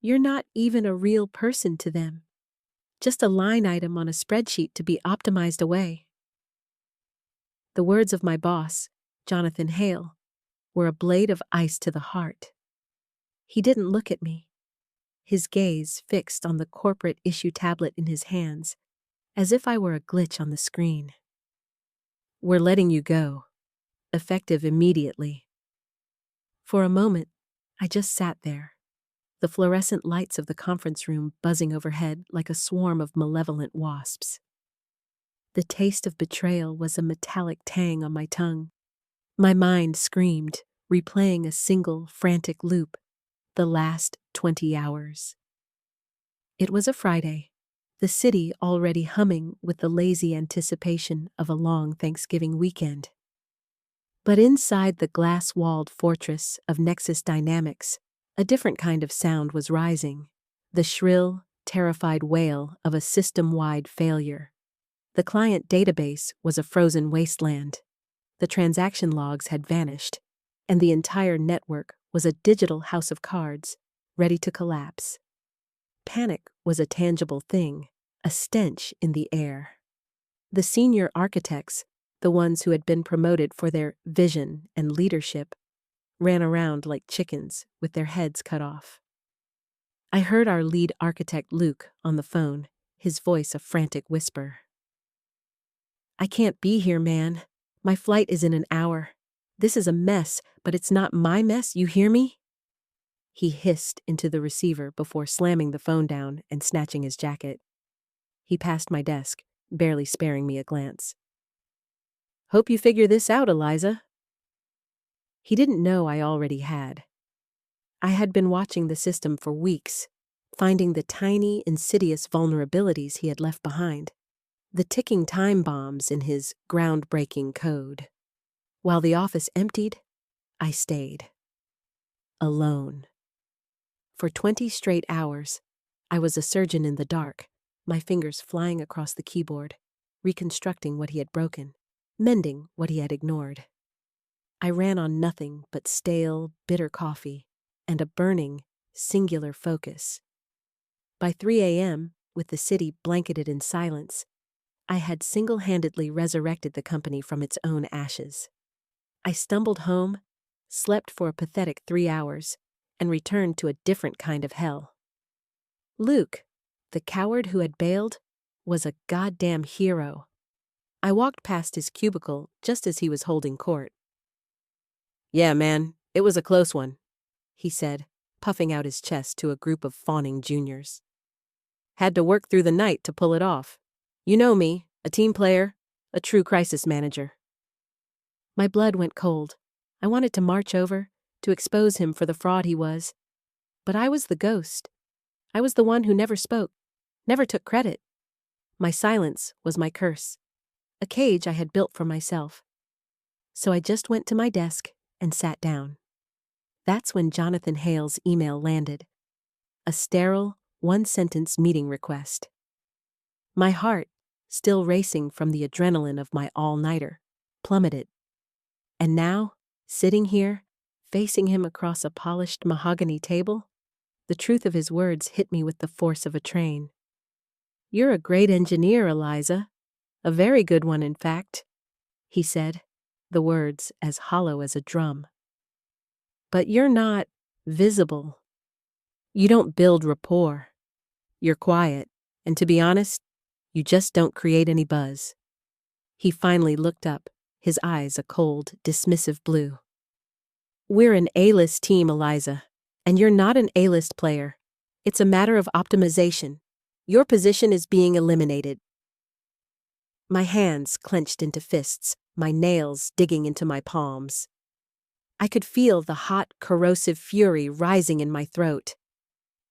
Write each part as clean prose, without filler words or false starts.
You're not even a real person to them. Just a line item on a spreadsheet to be optimized away. The words of my boss, Jonathan Hale, were a blade of ice to the heart. He didn't look at me, his gaze fixed on the corporate issue tablet in his hands, as if I were a glitch on the screen. We're letting you go, effective immediately. For a moment, I just sat there, the fluorescent lights of the conference room buzzing overhead like a swarm of malevolent wasps. The taste of betrayal was a metallic tang on my tongue. My mind screamed, replaying a single frantic loop, the last 20 hours. It was a Friday, the city already humming with the lazy anticipation of a long Thanksgiving weekend. But inside the glass-walled fortress of Nexus Dynamics, a different kind of sound was rising, the shrill, terrified wail of a system-wide failure. The client database was a frozen wasteland. The transaction logs had vanished, and the entire network was a digital house of cards, ready to collapse. Panic was a tangible thing, a stench in the air. The senior architects, the ones who had been promoted for their vision and leadership, ran around like chickens with their heads cut off. I heard our lead architect Luke on the phone, his voice a frantic whisper. "I can't be here, man. My flight is in an hour. This is a mess, but it's not my mess, you hear me?" He hissed into the receiver before slamming the phone down and snatching his jacket. He passed my desk, barely sparing me a glance. "Hope you figure this out, Eliza." He didn't know I already had. I had been watching the system for weeks, finding the tiny, insidious vulnerabilities he had left behind, the ticking time bombs in his groundbreaking code. While the office emptied, I stayed. Alone. For 20 straight hours, I was a surgeon in the dark, my fingers flying across the keyboard, reconstructing what he had broken, mending what he had ignored. I ran on nothing but stale, bitter coffee and a burning, singular focus. By 3 a.m., with the city blanketed in silence, I had single-handedly resurrected the company from its own ashes. I stumbled home, slept for a pathetic 3 hours, and returned to a different kind of hell. Luke, the coward who had bailed, was a goddamn hero. I walked past his cubicle just as he was holding court. "Yeah, man, it was a close one," he said, puffing out his chest to a group of fawning juniors. "Had to work through the night to pull it off. You know me, a team player, a true crisis manager." My blood went cold. I wanted to march over, to expose him for the fraud he was. But I was the ghost. I was the one who never spoke, never took credit. My silence was my curse, a cage I had built for myself. So I just went to my desk and sat down. That's when Jonathan Hale's email landed. A sterile, one-sentence meeting request. My heart, still racing from the adrenaline of my all-nighter, plummeted. And now, sitting here, facing him across a polished mahogany table, the truth of his words hit me with the force of a train. "You're a great engineer, Eliza. A very good one, in fact," he said, the words as hollow as a drum. "But you're not visible. You don't build rapport. You're quiet, and to be honest, you just don't create any buzz." He finally looked up, his eyes a cold, dismissive blue. "We're an A-list team, Eliza, and you're not an A-list player. It's a matter of optimization. Your position is being eliminated." My hands clenched into fists, my nails digging into my palms. I could feel the hot, corrosive fury rising in my throat.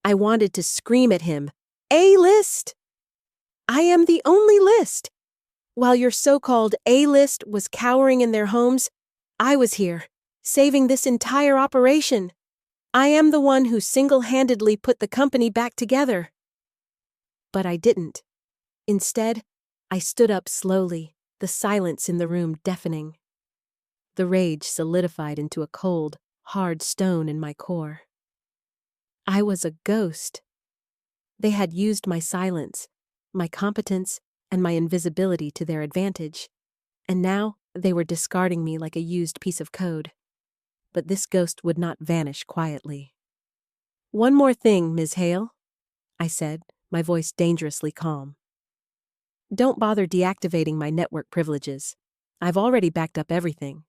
I wanted to scream at him, "A-list! I am the only list! While your so-called A-list was cowering in their homes, I was here, saving this entire operation. I am the one who single-handedly put the company back together." But I didn't. Instead, I stood up slowly, the silence in the room deafening. The rage solidified into a cold, hard stone in my core. I was a ghost. They had used my silence, my competence, and my invisibility to their advantage, and now they were discarding me like a used piece of code. But this ghost would not vanish quietly. "One more thing, Ms. Hale," I said, my voice dangerously calm. "Don't bother deactivating my network privileges. I've already backed up everything."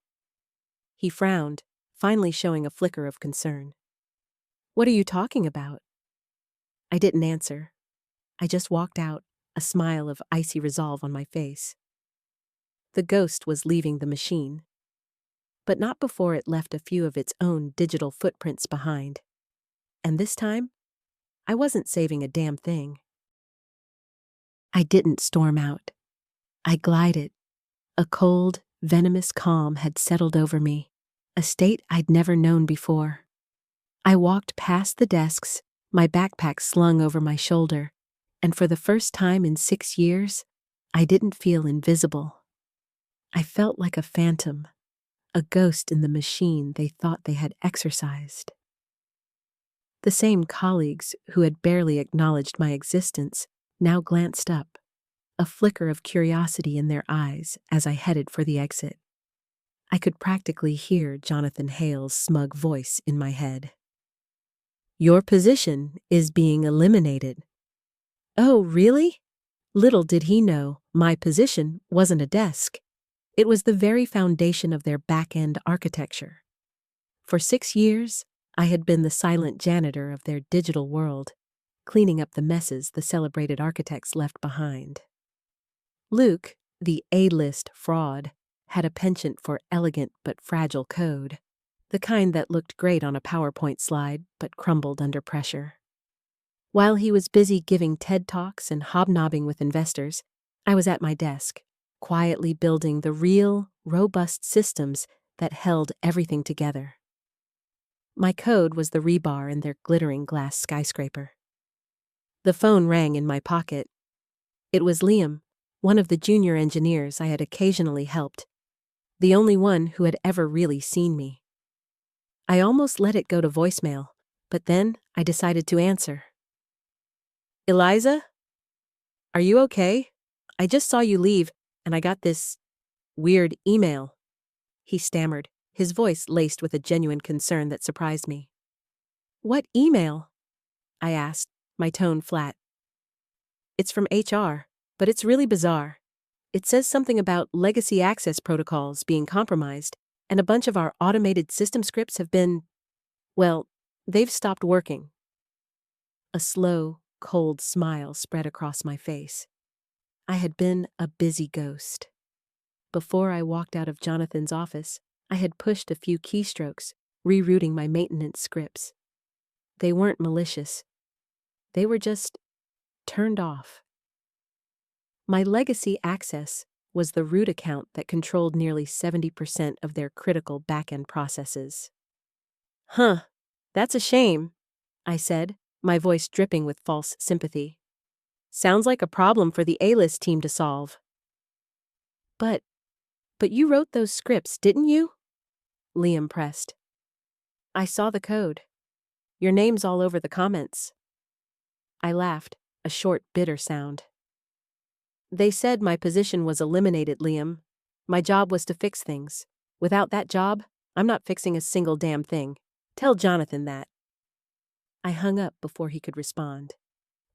He frowned, finally showing a flicker of concern. "What are you talking about?" I didn't answer. I just walked out, a smile of icy resolve on my face. The ghost was leaving the machine, but not before it left a few of its own digital footprints behind. And this time, I wasn't saving a damn thing. I didn't storm out. I glided. A cold, venomous calm had settled over me, a state I'd never known before. I walked past the desks, my backpack slung over my shoulder, and for the first time in 6 years, I didn't feel invisible. I felt like a phantom, a ghost in the machine they thought they had exorcised. The same colleagues who had barely acknowledged my existence now glanced up, a flicker of curiosity in their eyes as I headed for the exit. I could practically hear Jonathan Hale's smug voice in my head. "Your position is being eliminated." Oh, really? Little did he know my position wasn't a desk. It was the very foundation of their back-end architecture. For 6 years, I had been the silent janitor of their digital world, cleaning up the messes the celebrated architects left behind. Luke, the A-list fraud, had a penchant for elegant but fragile code, the kind that looked great on a PowerPoint slide but crumbled under pressure. While he was busy giving TED Talks and hobnobbing with investors, I was at my desk, quietly building the real, robust systems that held everything together. My code was the rebar in their glittering glass skyscraper. The phone rang in my pocket. It was Liam, one of the junior engineers I had occasionally helped, the only one who had ever really seen me. I almost let it go to voicemail, but then I decided to answer. "Eliza? Are you okay? I just saw you leave, and I got this weird email," he stammered, his voice laced with a genuine concern that surprised me. "What email?" I asked, my tone flat. "It's from HR, but it's really bizarre. It says something about legacy access protocols being compromised, and a bunch of our automated system scripts have been, well, they've stopped working." A slow, cold smile spread across my face. I had been a busy ghost. Before I walked out of Jonathan's office, I had pushed a few keystrokes, rerouting my maintenance scripts. They weren't malicious. They were just turned off. My legacy access was the root account that controlled nearly 70% of their critical back-end processes. "Huh, that's a shame," I said, my voice dripping with false sympathy. "Sounds like a problem for the A-list team to solve." But you wrote those scripts, didn't you?" Liam pressed. "I saw the code. Your name's all over the comments." I laughed, a short, bitter sound. "They said my position was eliminated, Liam. My job was to fix things. Without that job, I'm not fixing a single damn thing. Tell Jonathan that." I hung up before he could respond.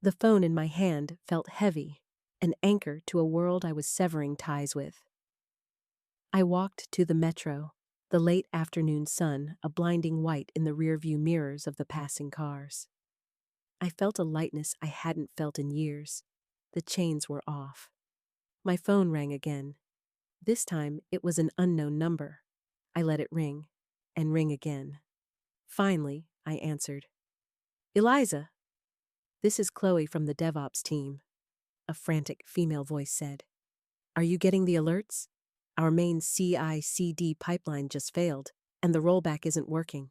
The phone in my hand felt heavy, an anchor to a world I was severing ties with. I walked to the metro, the late afternoon sun a blinding white in the rearview mirrors of the passing cars. I felt a lightness I hadn't felt in years. The chains were off. My phone rang again. This time it was an unknown number. I let it ring, and ring again. Finally, I answered. "Eliza, this is Chloe from the DevOps team," a frantic female voice said. "Are you getting the alerts? Our main CI/CD pipeline just failed, and the rollback isn't working.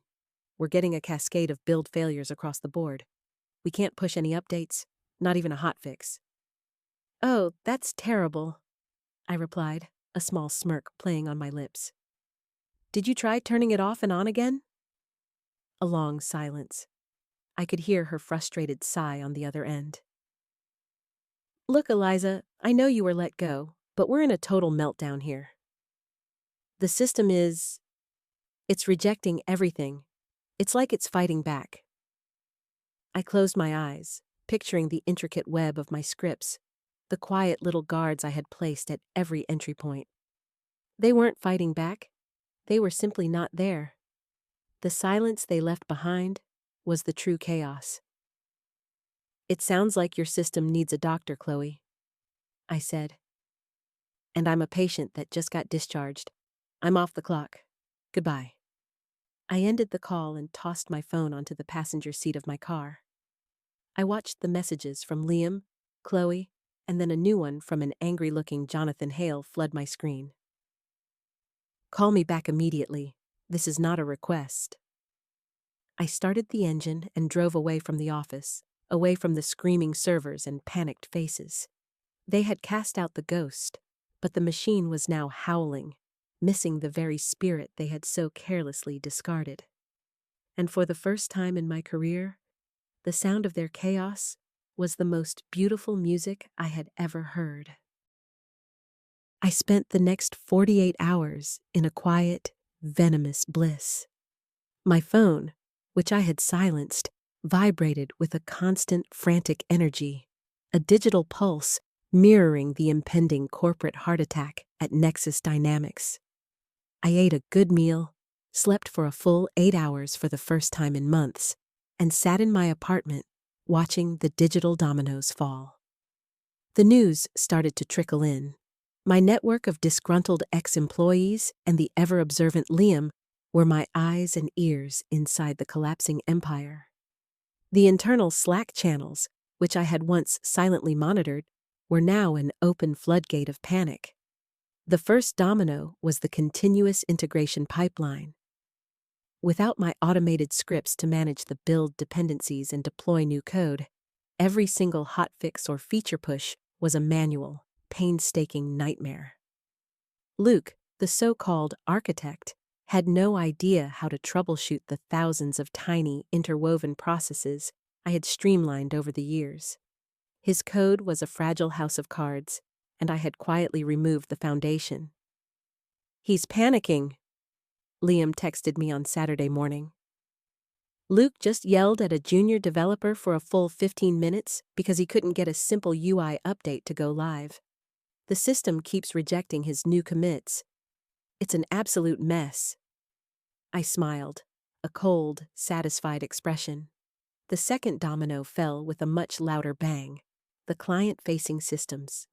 We're getting a cascade of build failures across the board. We can't push any updates, not even a hotfix." "Oh, that's terrible," I replied, a small smirk playing on my lips. "Did you try turning it off and on again?" A long silence. I could hear her frustrated sigh on the other end. Look, Eliza, I know you were let go, but we're in a total meltdown here. The system it's rejecting everything. It's like it's fighting back. I closed my eyes, picturing the intricate web of my scripts, the quiet little guards I had placed at every entry point. They weren't fighting back. They were simply not there. The silence they left behind was the true chaos. It sounds like your system needs a doctor, Chloe, I said. And I'm a patient that just got discharged. I'm off the clock. Goodbye. I ended the call and tossed my phone onto the passenger seat of my car. I watched the messages from Liam, Chloe, and then a new one from an angry-looking Jonathan Hale flood my screen. Call me back immediately. This is not a request. I started the engine and drove away from the office, away from the screaming servers and panicked faces. They had cast out the ghost, but the machine was now howling, missing the very spirit they had so carelessly discarded. And for the first time in my career, the sound of their chaos was the most beautiful music I had ever heard. I spent the next 48 hours in a quiet, venomous bliss. My phone, which I had silenced, vibrated with a constant, frantic energy, a digital pulse mirroring the impending corporate heart attack at Nexus Dynamics. I ate a good meal, slept for a full 8 hours for the first time in months, and sat in my apartment watching the digital dominoes fall. The news started to trickle in. My network of disgruntled ex-employees and the ever-observant Liam were my eyes and ears inside the collapsing empire. The internal Slack channels, which I had once silently monitored, were now an open floodgate of panic. The first domino was the continuous integration pipeline. Without my automated scripts to manage the build dependencies and deploy new code, every single hotfix or feature push was a manual, painstaking nightmare. Luke, the so-called architect, had no idea how to troubleshoot the thousands of tiny, interwoven processes I had streamlined over the years. His code was a fragile house of cards, and I had quietly removed the foundation. He's panicking, Liam texted me on Saturday morning. Luke just yelled at a junior developer for a full 15 minutes because he couldn't get a simple UI update to go live. The system keeps rejecting his new commits. It's an absolute mess. I smiled, a cold, satisfied expression. The second domino fell with a much louder bang, the client-facing systems.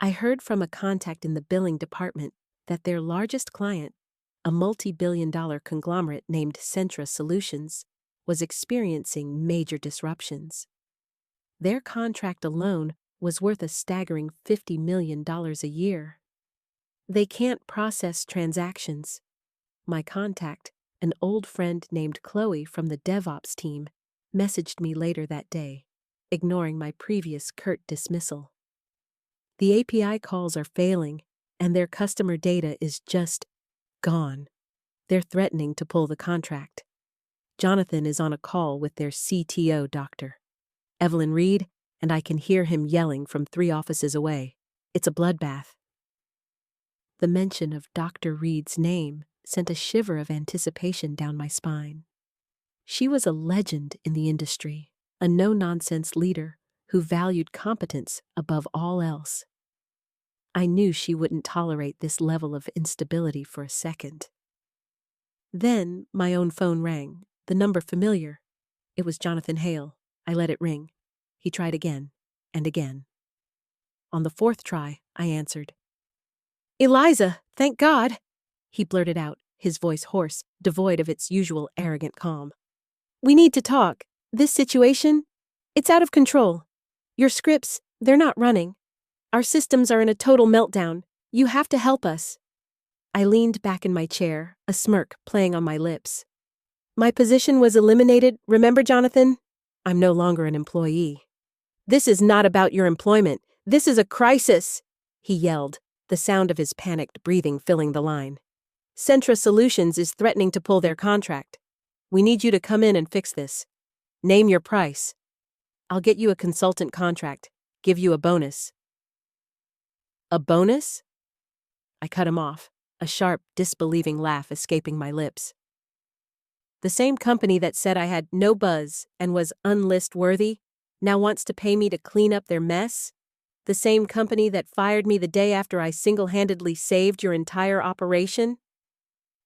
I heard from a contact in the billing department that their largest client, a multi-billion-dollar conglomerate named Centra Solutions, was experiencing major disruptions. Their contract alone was worth a staggering $50 million a year. They can't process transactions. My contact, an old friend named Chloe from the DevOps team, messaged me later that day, ignoring my previous curt dismissal. The API calls are failing, and their customer data is just gone. They're threatening to pull the contract. Jonathan is on a call with their CTO, Dr. Evelyn Reed, and I can hear him yelling from 3 offices away. It's a bloodbath. The mention of Dr. Reed's name sent a shiver of anticipation down my spine. She was a legend in the industry, a no-nonsense leader who valued competence above all else. I knew she wouldn't tolerate this level of instability for a second. Then my own phone rang, the number familiar. It was Jonathan Hale. I let it ring. He tried again and again. On the 4th try, I answered. "Eliza, thank God!" he blurted out, his voice hoarse, devoid of its usual arrogant calm. "We need to talk. This situation, it's out of control. Your scripts, they're not running. Our systems are in a total meltdown. You have to help us." I leaned back in my chair, a smirk playing on my lips. "My position was eliminated, remember, Jonathan? I'm no longer an employee." "This is not about your employment. This is a crisis," he yelled, the sound of his panicked breathing filling the line. "Centra Solutions is threatening to pull their contract. We need you to come in and fix this. Name your price. I'll get you a consultant contract, give you a bonus. A bonus? I cut him off, a sharp, disbelieving laugh escaping my lips. The same company that said I had no buzz and was unlist worthy now wants to pay me to clean up their mess? The same company that fired me the day after I single-handedly saved your entire operation?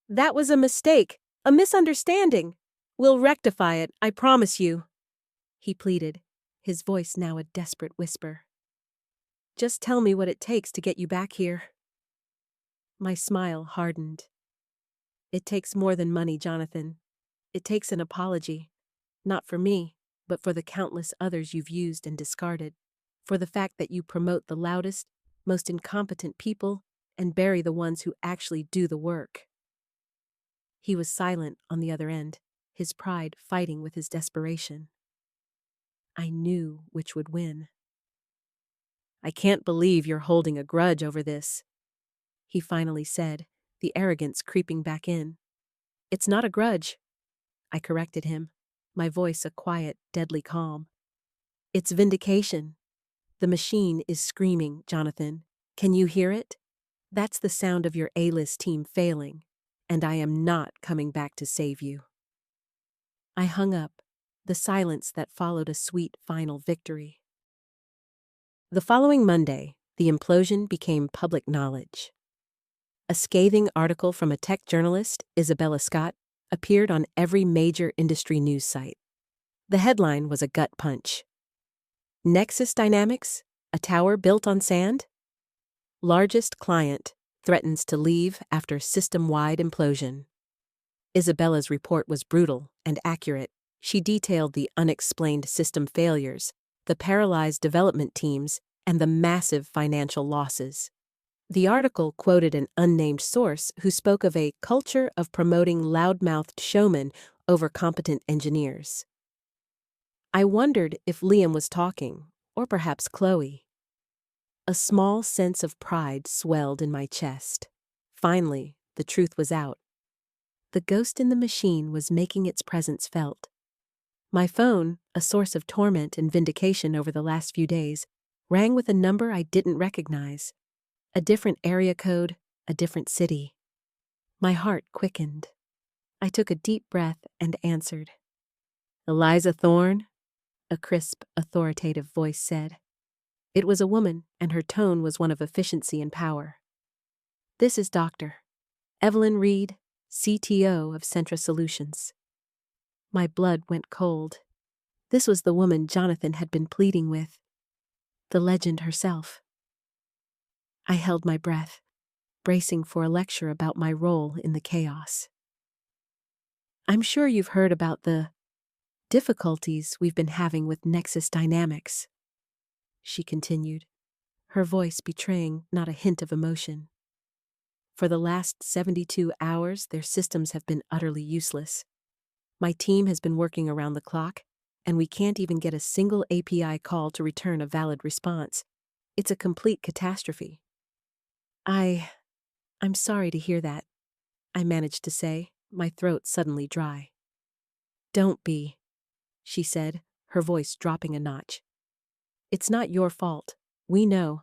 That was a mistake, a misunderstanding. We'll rectify it, I promise you, he pleaded, his voice now a desperate whisper. Just tell me what it takes to get you back here. My smile hardened. It takes more than money, Jonathan. It takes an apology. Not for me, but for the countless others you've used and discarded. For the fact that you promote the loudest, most incompetent people and bury the ones who actually do the work. He was silent on the other end, his pride fighting with his desperation. I knew which would win. I can't believe you're holding a grudge over this, he finally said, the arrogance creeping back in. It's not a grudge, I corrected him, my voice a quiet, deadly calm. It's vindication. The machine is screaming, Jonathan. Can you hear it? That's the sound of your A-list team failing, and I am not coming back to save you. I hung up, the silence that followed a sweet final victory. The following Monday, the implosion became public knowledge. A scathing article from a tech journalist, Isabella Scott, appeared on every major industry news site. The headline was a gut punch. Nexus Dynamics, a tower built on sand? Largest client threatens to leave after system-wide implosion. Isabella's report was brutal and accurate. She detailed the unexplained system failures, the paralyzed development teams, and the massive financial losses. The article quoted an unnamed source who spoke of a culture of promoting loudmouthed showmen over competent engineers. I wondered if Liam was talking, or perhaps Chloe. A small sense of pride swelled in my chest. Finally, the truth was out. The ghost in the machine was making its presence felt. My phone, a source of torment and vindication over the last few days, rang with a number I didn't recognize. A different area code, a different city. My heart quickened. I took a deep breath and answered. Eliza Thorne? A crisp, authoritative voice said. It was a woman, and her tone was one of efficiency and power. This is Dr. Evelyn Reed, CTO of Centra Solutions. My blood went cold. This was the woman Jonathan had been pleading with. The legend herself. I held my breath, bracing for a lecture about my role in the chaos. I'm sure you've heard about the difficulties we've been having with Nexus Dynamics, she continued, her voice betraying not a hint of emotion. For the last 72 hours, their systems have been utterly useless. My team has been working around the clock, and we can't even get a single API call to return a valid response. It's a complete catastrophe. I'm sorry to hear that, I managed to say, my throat suddenly dry. Don't be, she said, her voice dropping a notch. It's not your fault. We know.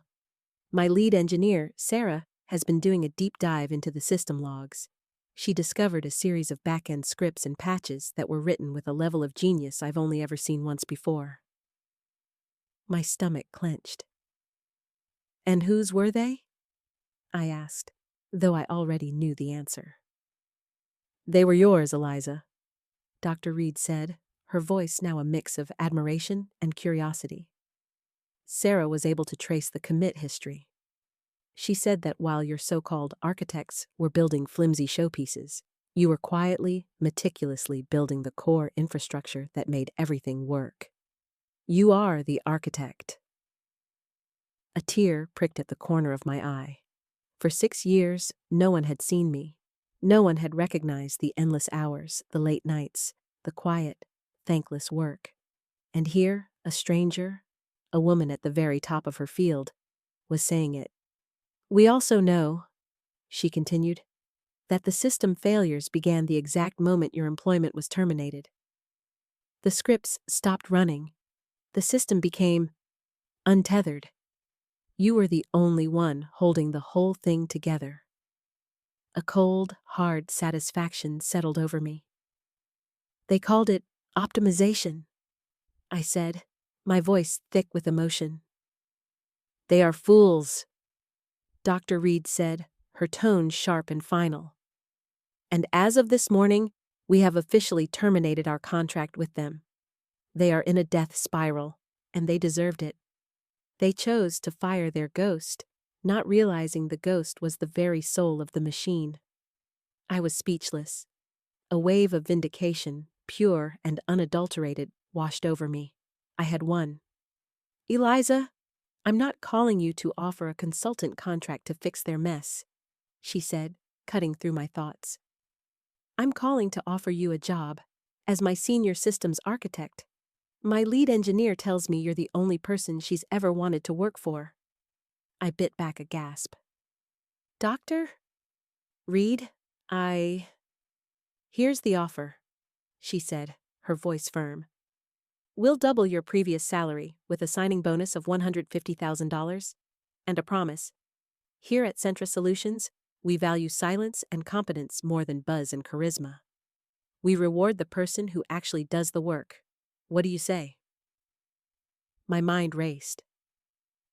My lead engineer, Sarah, has been doing a deep dive into the system logs. She discovered a series of back-end scripts and patches that were written with a level of genius I've only ever seen once before. My stomach clenched. And whose were they? I asked, though I already knew the answer. They were yours, Eliza, Dr. Reed said, her voice now a mix of admiration and curiosity. Sarah was able to trace the commit history. She said that while your so-called architects were building flimsy showpieces, you were quietly, meticulously building the core infrastructure that made everything work. You are the architect. A tear pricked at the corner of my eye. For 6 years, no one had seen me. No one had recognized the endless hours, the late nights, the quiet, thankless work. And here, a stranger, a woman at the very top of her field, was saying it. We also know, she continued, that the system failures began the exact moment your employment was terminated. The scripts stopped running. The system became untethered. You were the only one holding the whole thing together. A cold, hard satisfaction settled over me. They called it optimization, I said, my voice thick with emotion. They are fools, Dr. Reed said, her tone sharp and final. And as of this morning, we have officially terminated our contract with them. They are in a death spiral, and they deserved it. They chose to fire their ghost, not realizing the ghost was the very soul of the machine. I was speechless. A wave of vindication, pure and unadulterated, washed over me. I had won. Eliza, I'm not calling you to offer a consultant contract to fix their mess, she said, cutting through my thoughts. I'm calling to offer you a job as my senior systems architect. My lead engineer tells me you're the only person she's ever wanted to work for. I bit back a gasp. Dr. Reed, Here's the offer, she said, her voice firm. We'll double your previous salary with a signing bonus of $150,000 and a promise. Here at Centra Solutions, we value silence and competence more than buzz and charisma. We reward the person who actually does the work. What do you say? My mind raced.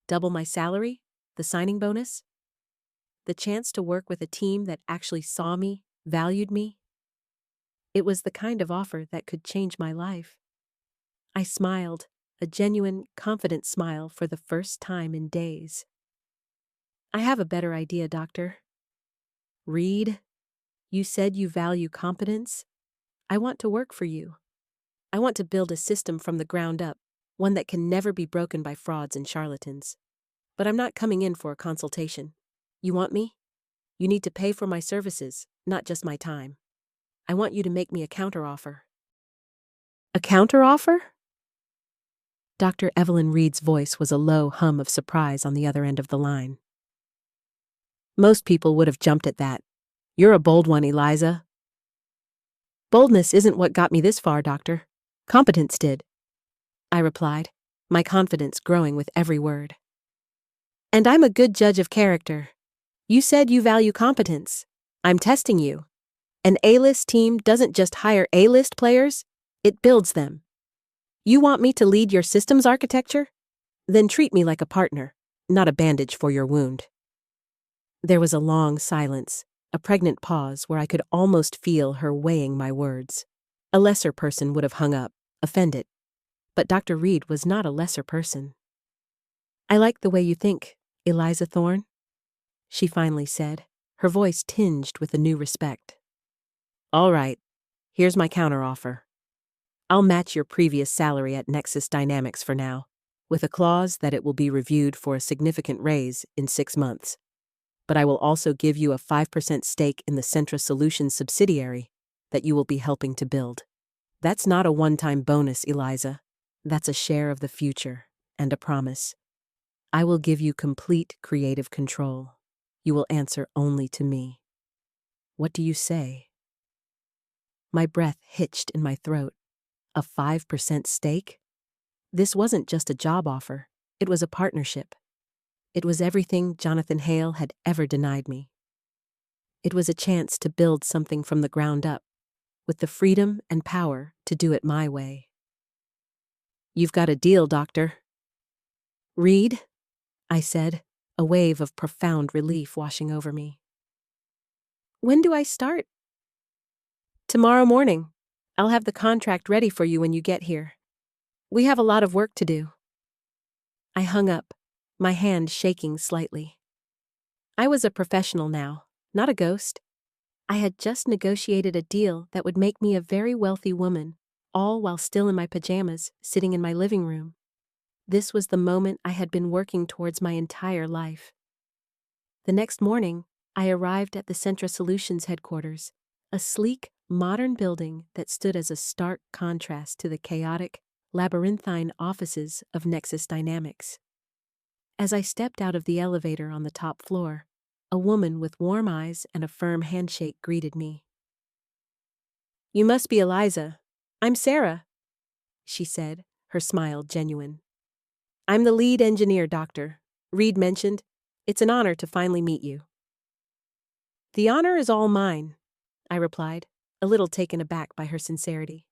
Double my salary? The signing bonus? The chance to work with a team that actually saw me, valued me? It was the kind of offer that could change my life. I smiled, a genuine, confident smile for the first time in days. I have a better idea, Doctor. Reed, you said you value competence? I want to work for you. I want to build a system from the ground up, one that can never be broken by frauds and charlatans. But I'm not coming in for a consultation. You want me? You need to pay for my services, not just my time. I want you to make me a counteroffer. A counteroffer? Dr. Evelyn Reed's voice was a low hum of surprise on the other end of the line. Most people would have jumped at that. You're a bold one, Eliza. Boldness isn't what got me this far, Doctor. Competence did, I replied, my confidence growing with every word. And I'm a good judge of character. You said you value competence. I'm testing you. An A-list team doesn't just hire A-list players, it builds them. You want me to lead your systems architecture? Then treat me like a partner, not a bandage for your wound. There was a long silence, a pregnant pause where I could almost feel her weighing my words. A lesser person would have hung up, offended. But Dr. Reed was not a lesser person. I like the way you think, Eliza Thorne, she finally said, her voice tinged with a new respect. All right, here's my counteroffer. I'll match your previous salary at Nexus Dynamics for now, with a clause that it will be reviewed for a significant raise in 6 months. But I will also give you a 5% stake in the Centra Solutions subsidiary that you will be helping to build. That's not a one-time bonus, Eliza. That's a share of the future and a promise. I will give you complete creative control. You will answer only to me. What do you say? My breath hitched in my throat. A 5% stake? This wasn't just a job offer. It was a partnership. It was everything Jonathan Hale had ever denied me. It was a chance to build something from the ground up, with the freedom and power to do it my way. You've got a deal, Doctor. Reed, I said, a wave of profound relief washing over me. When do I start? Tomorrow morning. I'll have the contract ready for you when you get here. We have a lot of work to do. I hung up, my hand shaking slightly. I was a professional now, not a ghost. I had just negotiated a deal that would make me a very wealthy woman, all while still in my pajamas, sitting in my living room. This was the moment I had been working towards my entire life. The next morning, I arrived at the Centra Solutions headquarters, a sleek, modern building that stood as a stark contrast to the chaotic, labyrinthine offices of Nexus Dynamics. As I stepped out of the elevator on the top floor, a woman with warm eyes and a firm handshake greeted me. You must be Eliza. I'm Sarah. she said, her smile genuine. I'm the lead engineer, Dr. Reed mentioned. It's an honor to finally meet you. The honor is all mine, I replied, a little taken aback by her sincerity.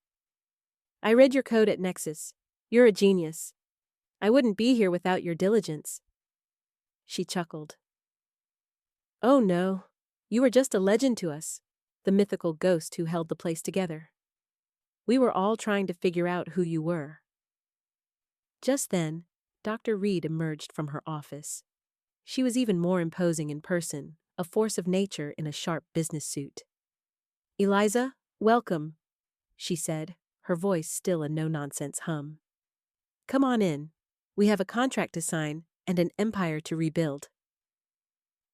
I read your code at Nexus. You're a genius. I wouldn't be here without your diligence. She chuckled. Oh no, you were just a legend to us, the mythical ghost who held the place together. We were all trying to figure out who you were. Just then, Dr. Reed emerged from her office. She was even more imposing in person, a force of nature in a sharp business suit. Eliza, welcome, she said, her voice still a no-nonsense hum. Come on in. We have a contract to sign and an empire to rebuild.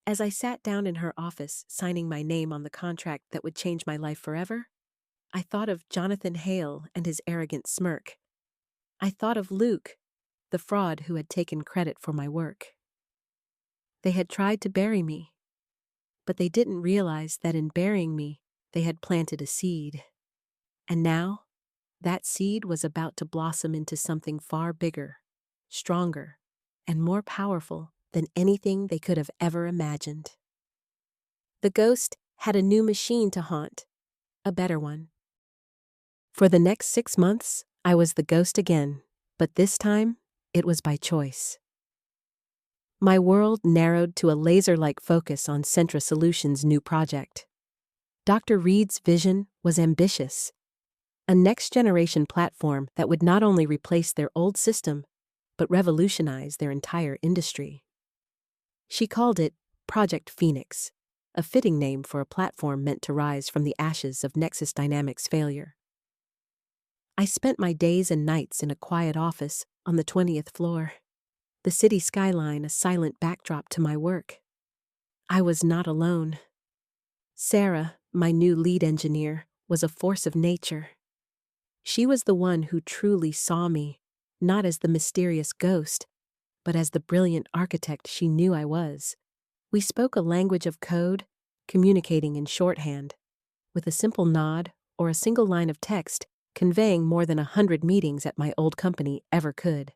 As I sat down in her office, signing my name on the contract that would change my life forever, I thought of Jonathan Hale and his arrogant smirk. I thought of Luke, the fraud who had taken credit for my work. They had tried to bury me, but they didn't realize that in burying me, they had planted a seed. And now, that seed was about to blossom into something far bigger, stronger, and more powerful than anything they could have ever imagined. The ghost had a new machine to haunt, a better one. For the next 6 months, I was the ghost again, but this time, it was by choice. My world narrowed to a laser-like focus on Centra Solutions' new project. Dr. Reed's vision was ambitious, a next-generation platform that would not only replace their old system, but revolutionize their entire industry. She called it Project Phoenix, a fitting name for a platform meant to rise from the ashes of Nexus Dynamics' failure. I spent my days and nights in a quiet office on the 20th floor, the city skyline a silent backdrop to my work. I was not alone. Sarah, my new lead engineer, was a force of nature. She was the one who truly saw me, not as the mysterious ghost, but as the brilliant architect she knew I was. We spoke a language of code, communicating in shorthand, with a simple nod or a single line of text conveying more than 100 meetings at my old company ever could.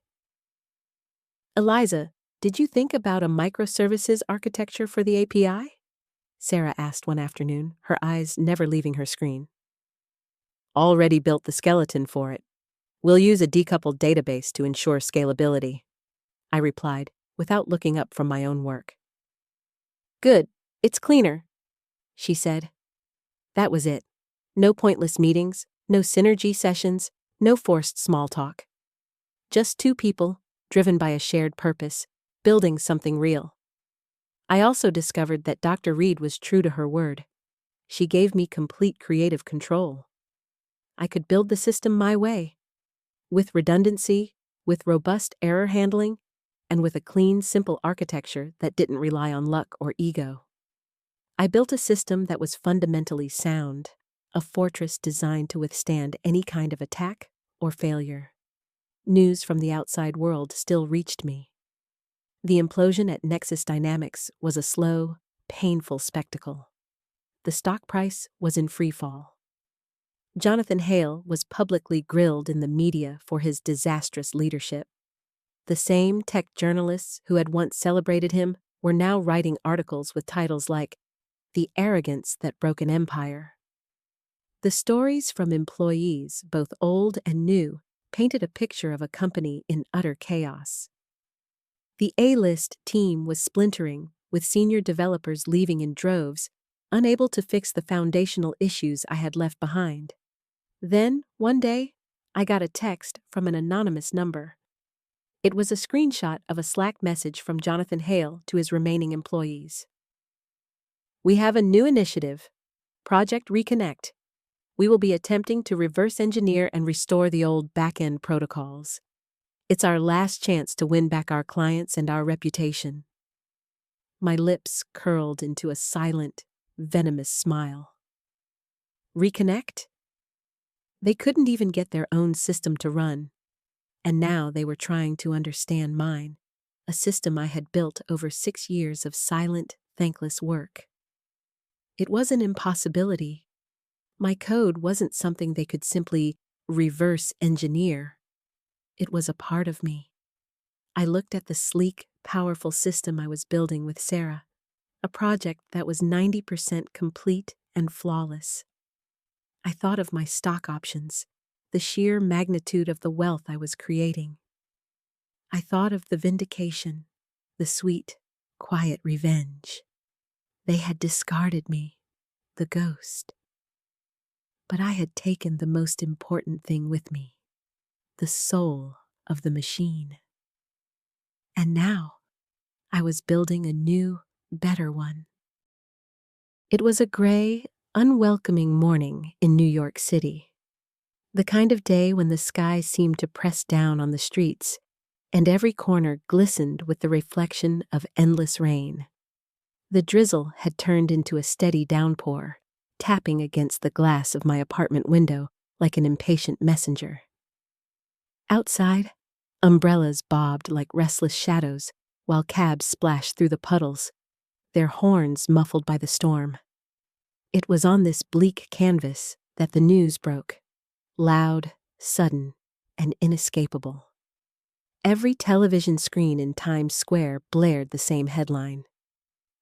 Eliza, did you think about a microservices architecture for the API? Sarah asked one afternoon, her eyes never leaving her screen. Already built the skeleton for it. We'll use a decoupled database to ensure scalability, I replied, without looking up from my own work. Good, it's cleaner, she said. That was it. No pointless meetings, no synergy sessions, no forced small talk. Just two people, driven by a shared purpose, building something real. I also discovered that Dr. Reed was true to her word. She gave me complete creative control. I could build the system my way, with redundancy, with robust error handling, and with a clean, simple architecture that didn't rely on luck or ego. I built a system that was fundamentally sound, a fortress designed to withstand any kind of attack or failure. News from the outside world still reached me. The implosion at Nexus Dynamics was a slow, painful spectacle. The stock price was in free fall. Jonathan Hale was publicly grilled in the media for his disastrous leadership. The same tech journalists who had once celebrated him were now writing articles with titles like "The Arrogance That Broke an Empire." The stories from employees, both old and new, painted a picture of a company in utter chaos. The A-list team was splintering, with senior developers leaving in droves, unable to fix the foundational issues I had left behind. Then, one day, I got a text from an anonymous number. It was a screenshot of a Slack message from Jonathan Hale to his remaining employees. We have a new initiative, Project Reconnect. We will be attempting to reverse engineer and restore the old back-end protocols. It's our last chance to win back our clients and our reputation. My lips curled into a silent, venomous smile. Reconnect? They couldn't even get their own system to run, and now they were trying to understand mine, a system I had built over 6 years of silent, thankless work. It was an impossibility. My code wasn't something they could simply reverse engineer. It was a part of me. I looked at the sleek, powerful system I was building with Sarah, a project that was 90% complete and flawless. I thought of my stock options, the sheer magnitude of the wealth I was creating. I thought of the vindication, the sweet, quiet revenge. They had discarded me, the ghost. But I had taken the most important thing with me, the soul of the machine. And now, I was building a new, better one. It was a gray, unwelcoming morning in New York City. The kind of day when the sky seemed to press down on the streets, and every corner glistened with the reflection of endless rain. The drizzle had turned into a steady downpour, tapping against the glass of my apartment window like an impatient messenger. Outside, umbrellas bobbed like restless shadows, while cabs splashed through the puddles, their horns muffled by the storm. It was on this bleak canvas that the news broke, loud, sudden, and inescapable. Every television screen in Times Square blared the same headline.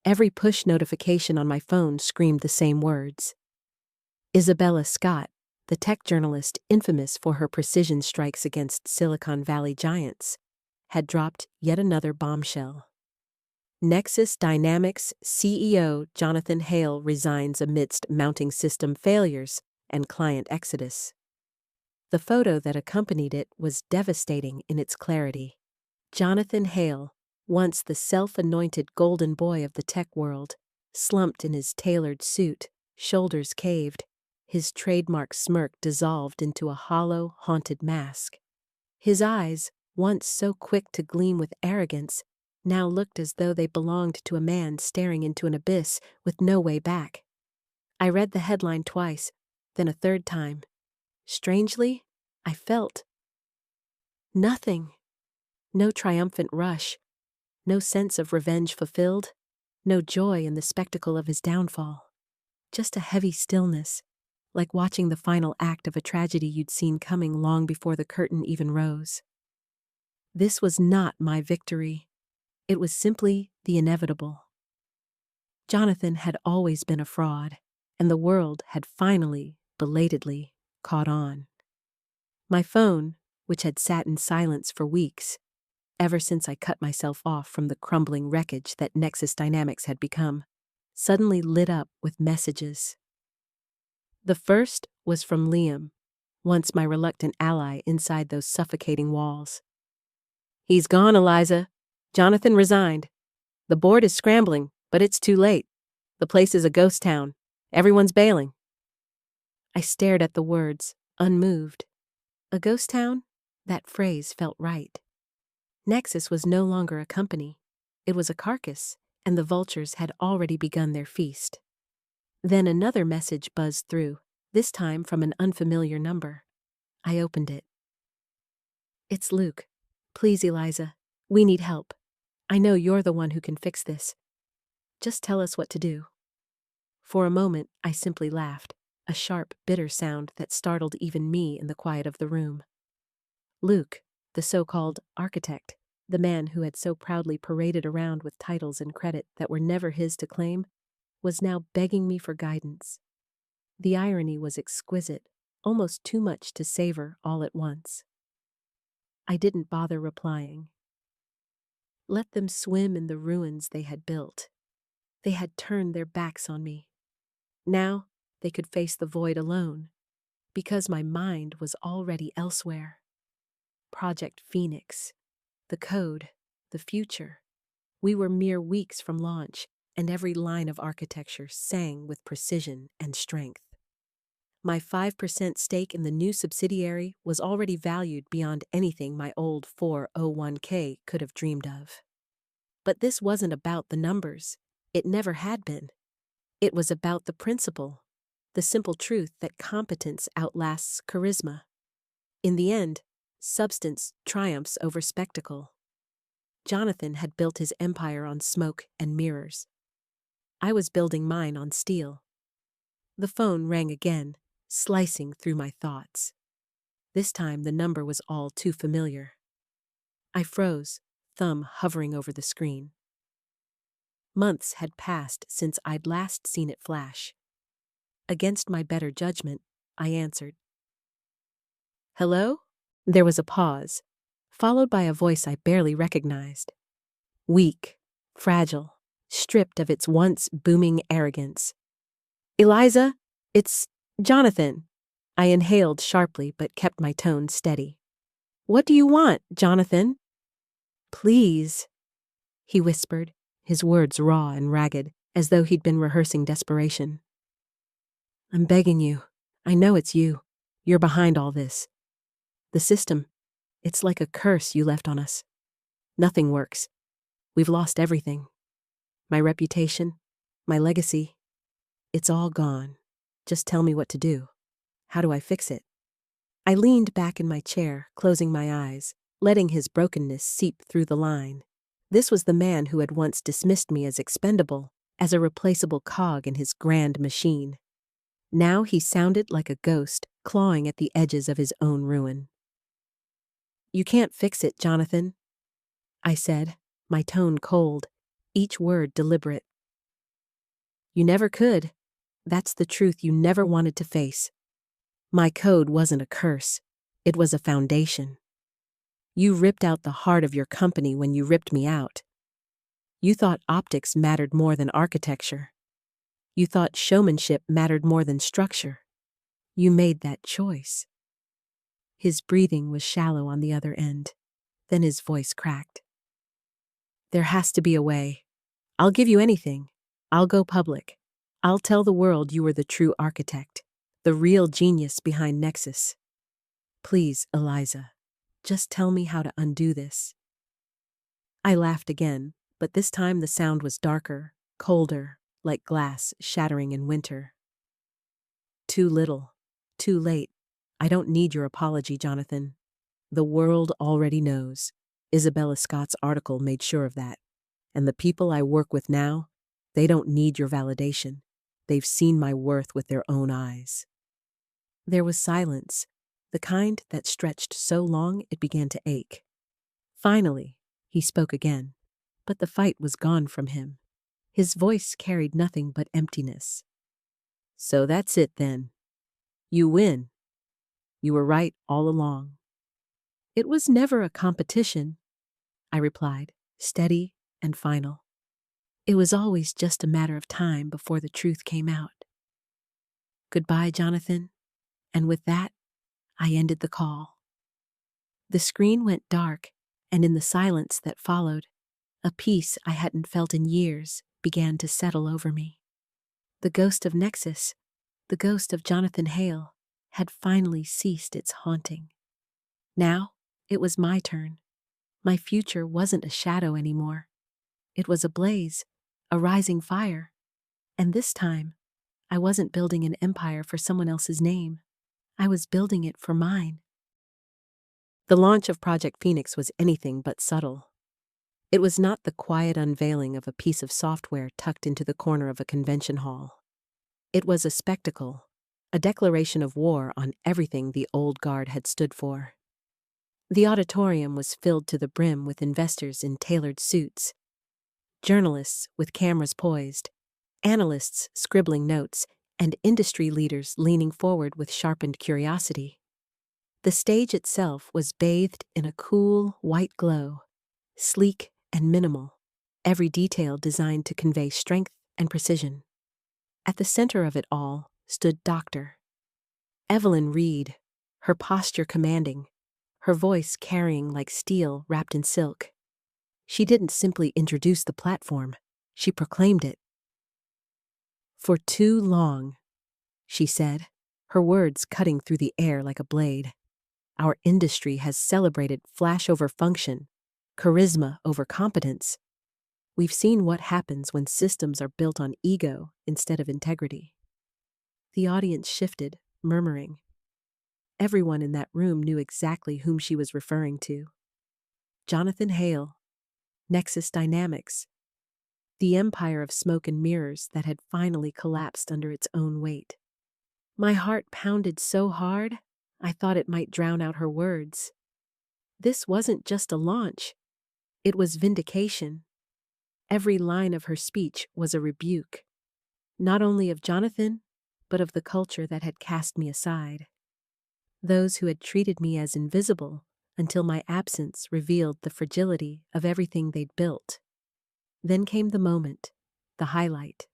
Every push notification on my phone screamed the same words. Isabella Scott, the tech journalist infamous for her precision strikes against Silicon Valley giants, had dropped yet another bombshell. Nexus Dynamics CEO Jonathan Hale resigns amidst mounting system failures and client exodus. The photo that accompanied it was devastating in its clarity. Jonathan Hale, once the self-anointed golden boy of the tech world, slumped in his tailored suit, shoulders caved, his trademark smirk dissolved into a hollow, haunted mask. His eyes, once so quick to gleam with arrogance, now looked as though they belonged to a man staring into an abyss with no way back. I read the headline twice, then a third time. Strangely, I felt nothing. No triumphant rush, no sense of revenge fulfilled, no joy in the spectacle of his downfall. Just a heavy stillness, like watching the final act of a tragedy you'd seen coming long before the curtain even rose. This was not my victory. It was simply the inevitable. Jonathan had always been a fraud, and the world had finally, belatedly, caught on. My phone, which had sat in silence for weeks, ever since I cut myself off from the crumbling wreckage that Nexus Dynamics had become, suddenly lit up with messages. The first was from Liam, once my reluctant ally inside those suffocating walls. "He's gone, Eliza. Jonathan resigned. The board is scrambling, but it's too late. The place is a ghost town. Everyone's bailing." I stared at the words, unmoved. A ghost town? That phrase felt right. Nexus was no longer a company. It was a carcass, and the vultures had already begun their feast. Then another message buzzed through, this time from an unfamiliar number. I opened it. "It's Luke. Please, Eliza. We need help. I know you're the one who can fix this. Just tell us what to do." For a moment, I simply laughed, a sharp, bitter sound that startled even me in the quiet of the room. Luke, the so-called architect, the man who had so proudly paraded around with titles and credit that were never his to claim, was now begging me for guidance. The irony was exquisite, almost too much to savor all at once. I didn't bother replying. Let them swim in the ruins they had built. They had turned their backs on me. Now they could face the void alone, because my mind was already elsewhere. Project Phoenix, the code, the future. We were mere weeks from launch, and every line of architecture sang with precision and strength. My 5% stake in the new subsidiary was already valued beyond anything my old 401k could have dreamed of. But this wasn't about the numbers. It never had been. It was about the principle, the simple truth that competence outlasts charisma. In the end, substance triumphs over spectacle. Jonathan had built his empire on smoke and mirrors. I was building mine on steel. The phone rang again, slicing through my thoughts. This time the number was all too familiar. I froze, thumb hovering over the screen. Months had passed since I'd last seen it flash. Against my better judgment, I answered. Hello? There was a pause, followed by a voice I barely recognized. Weak, fragile, stripped of its once booming arrogance. Eliza, it's Jonathan. I inhaled sharply but kept my tone steady. What do you want, Jonathan? Please, he whispered, his words raw and ragged, as though he'd been rehearsing desperation. I'm begging you. I know it's you. You're behind all this. The system, it's like a curse you left on us. Nothing works. We've lost everything. My reputation, my legacy, it's all gone. Just tell me what to do. How do I fix it? I leaned back in my chair, closing my eyes, letting his brokenness seep through the line. This was the man who had once dismissed me as expendable, as a replaceable cog in his grand machine. Now he sounded like a ghost, clawing at the edges of his own ruin. You can't fix it, Jonathan, I said, my tone cold, each word deliberate. You never could. That's the truth you never wanted to face. My code wasn't a curse. It was a foundation. You ripped out the heart of your company when you ripped me out. You thought optics mattered more than architecture. You thought showmanship mattered more than structure. You made that choice. His breathing was shallow on the other end. Then his voice cracked. There has to be a way. I'll give you anything. I'll go public. I'll tell the world you were the true architect, the real genius behind Nexus. Please, Eliza, just tell me how to undo this. I laughed again, but this time the sound was darker, colder, like glass shattering in winter. Too little, too late. I don't need your apology, Jonathan. The world already knows. Isabella Scott's article made sure of that. And the people I work with now, they don't need your validation. They've seen my worth with their own eyes. There was silence, the kind that stretched so long it began to ache. Finally, he spoke again, but the fight was gone from him. His voice carried nothing but emptiness. So that's it then. You win. You were right all along. It was never a competition, I replied, steady and final. It was always just a matter of time before the truth came out. Goodbye, Jonathan. And with that, I ended the call. The screen went dark, and in the silence that followed, a peace I hadn't felt in years began to settle over me. The ghost of Nexus, the ghost of Jonathan Hale, had finally ceased its haunting. Now, it was my turn. My future wasn't a shadow anymore. It was a blaze, a rising fire. And this time, I wasn't building an empire for someone else's name. I was building it for mine. The launch of Project Phoenix was anything but subtle. It was not the quiet unveiling of a piece of software tucked into the corner of a convention hall. It was a spectacle, a declaration of war on everything the old guard had stood for. The auditorium was filled to the brim with investors in tailored suits, journalists with cameras poised, analysts scribbling notes, and industry leaders leaning forward with sharpened curiosity. The stage itself was bathed in a cool, white glow, sleek and minimal, every detail designed to convey strength and precision. At the center of it all stood Dr. Evelyn Reed, her posture commanding, her voice carrying like steel wrapped in silk. She didn't simply introduce the platform, she proclaimed it. For too long, she said, her words cutting through the air like a blade. Our industry has celebrated flash over function, charisma over competence. We've seen what happens when systems are built on ego instead of integrity. The audience shifted, murmuring. Everyone in that room knew exactly whom she was referring to. Jonathan Hale, Nexus Dynamics, the empire of smoke and mirrors that had finally collapsed under its own weight. My heart pounded so hard, I thought it might drown out her words. This wasn't just a launch. It was vindication. Every line of her speech was a rebuke, not only of Jonathan, but of the culture that had cast me aside. Those who had treated me as invisible until my absence revealed the fragility of everything they'd built. Then came the moment, the highlight.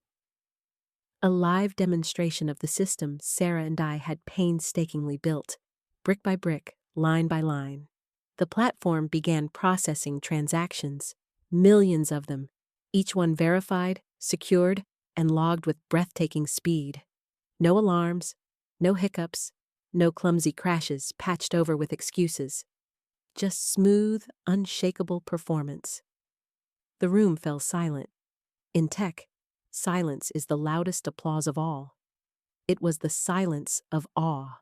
A live demonstration of the system Sarah and I had painstakingly built, brick by brick, line by line. The platform began processing transactions, millions of them, each one verified, secured, and logged with breathtaking speed. No alarms, no hiccups, no clumsy crashes patched over with excuses. Just smooth, unshakable performance. The room fell silent. In tech, silence is the loudest applause of all. It was the silence of awe.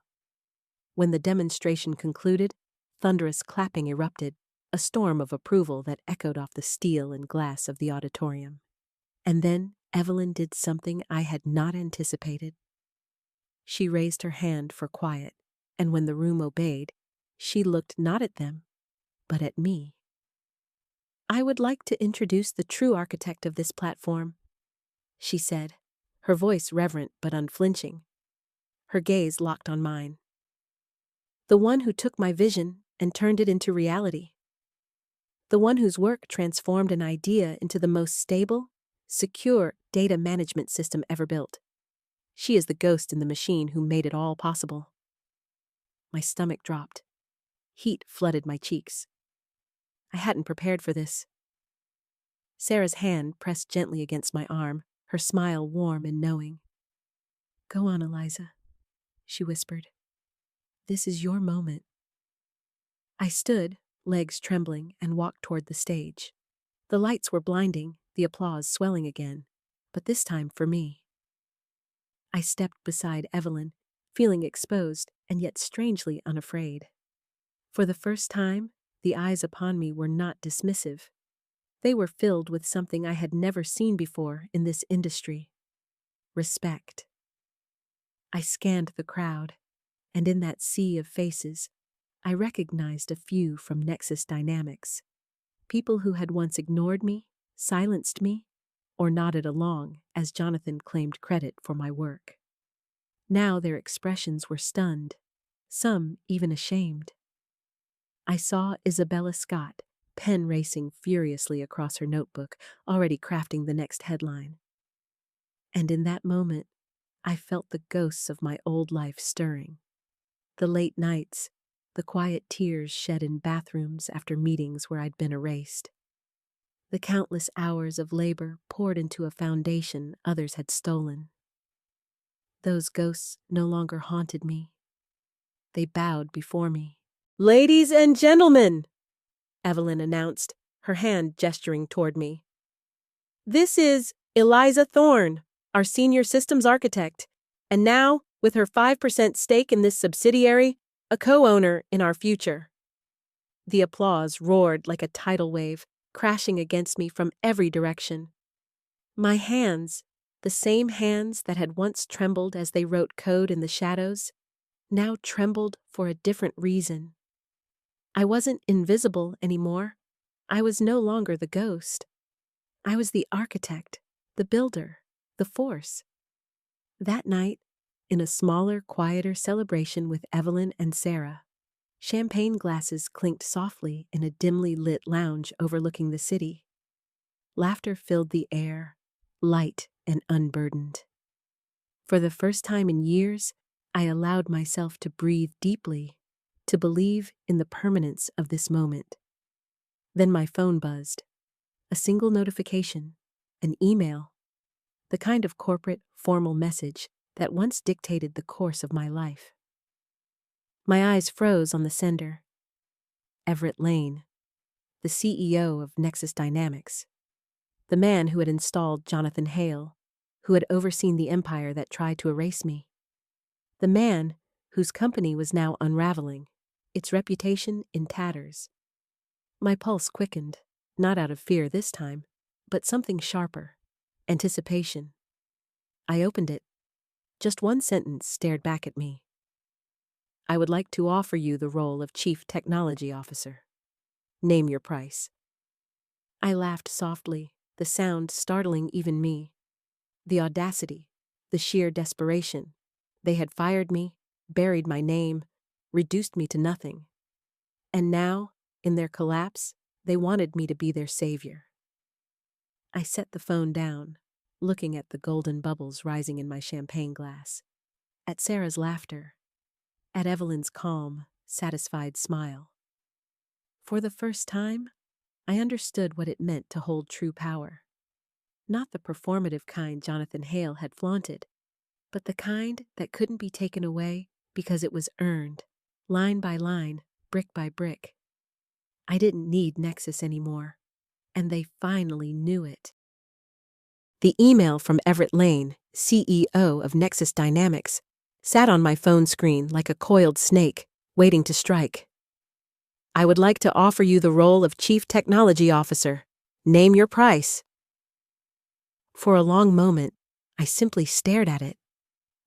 When the demonstration concluded, thunderous clapping erupted, a storm of approval that echoed off the steel and glass of the auditorium. And then Evelyn did something I had not anticipated. She raised her hand for quiet, and when the room obeyed, she looked not at them, but at me. "I would like to introduce the true architect of this platform," she said, her voice reverent but unflinching, her gaze locked on mine. "The one who took my vision and turned it into reality. The one whose work transformed an idea into the most stable, secure data management system ever built. She is the ghost in the machine who made it all possible." My stomach dropped. Heat flooded my cheeks. I hadn't prepared for this. Sarah's hand pressed gently against my arm, her smile warm and knowing. "Go on, Eliza," she whispered. "This is your moment." I stood, legs trembling, and walked toward the stage. The lights were blinding, the applause swelling again, but this time for me. I stepped beside Evelyn, feeling exposed and yet strangely unafraid. For the first time, the eyes upon me were not dismissive. They were filled with something I had never seen before in this industry: respect. I scanned the crowd, and in that sea of faces, I recognized a few from Nexus Dynamics. People who had once ignored me, silenced me, or nodded along as Jonathan claimed credit for my work. Now their expressions were stunned, some even ashamed. I saw Isabella Scott, pen racing furiously across her notebook, already crafting the next headline. And in that moment, I felt the ghosts of my old life stirring. The late nights, the quiet tears shed in bathrooms after meetings where I'd been erased. The countless hours of labor poured into a foundation others had stolen. Those ghosts no longer haunted me. They bowed before me. "Ladies and gentlemen," Evelyn announced, her hand gesturing toward me. "This is Eliza Thorne, our senior systems architect, and now, with her 5% stake in this subsidiary, a co-owner in our future." The applause roared like a tidal wave, crashing against me from every direction. My hands, the same hands that had once trembled as they wrote code in the shadows, now trembled for a different reason. I wasn't invisible anymore. I was no longer the ghost. I was the architect, the builder, the force. That night, in a smaller, quieter celebration with Evelyn and Sarah, champagne glasses clinked softly in a dimly lit lounge overlooking the city. Laughter filled the air, light and unburdened. For the first time in years, I allowed myself to breathe deeply, to believe in the permanence of this moment. Then my phone buzzed. A single notification, an email, the kind of corporate, formal message that once dictated the course of my life. My eyes froze on the sender. Everett Lane, the CEO of Nexus Dynamics, the man who had installed Jonathan Hale, who had overseen the empire that tried to erase me, the man whose company was now unraveling, its reputation in tatters. My pulse quickened, not out of fear this time, but something sharper, anticipation. I opened it. Just one sentence stared back at me. I would like to offer you the role of Chief Technology Officer. Name your price. I laughed softly, the sound startling even me. The audacity, the sheer desperation. They had fired me, buried my name, reduced me to nothing. And now, in their collapse, they wanted me to be their savior. I set the phone down, looking at the golden bubbles rising in my champagne glass, at Sarah's laughter, at Evelyn's calm, satisfied smile. For the first time, I understood what it meant to hold true power. Not the performative kind Jonathan Hale had flaunted, but the kind that couldn't be taken away because it was earned, line by line, brick by brick. I didn't need Nexus anymore, and they finally knew it. The email from Everett Lane, CEO of Nexus Dynamics, sat on my phone screen like a coiled snake, waiting to strike. I would like to offer you the role of Chief Technology Officer. Name your price. For a long moment, I simply stared at it.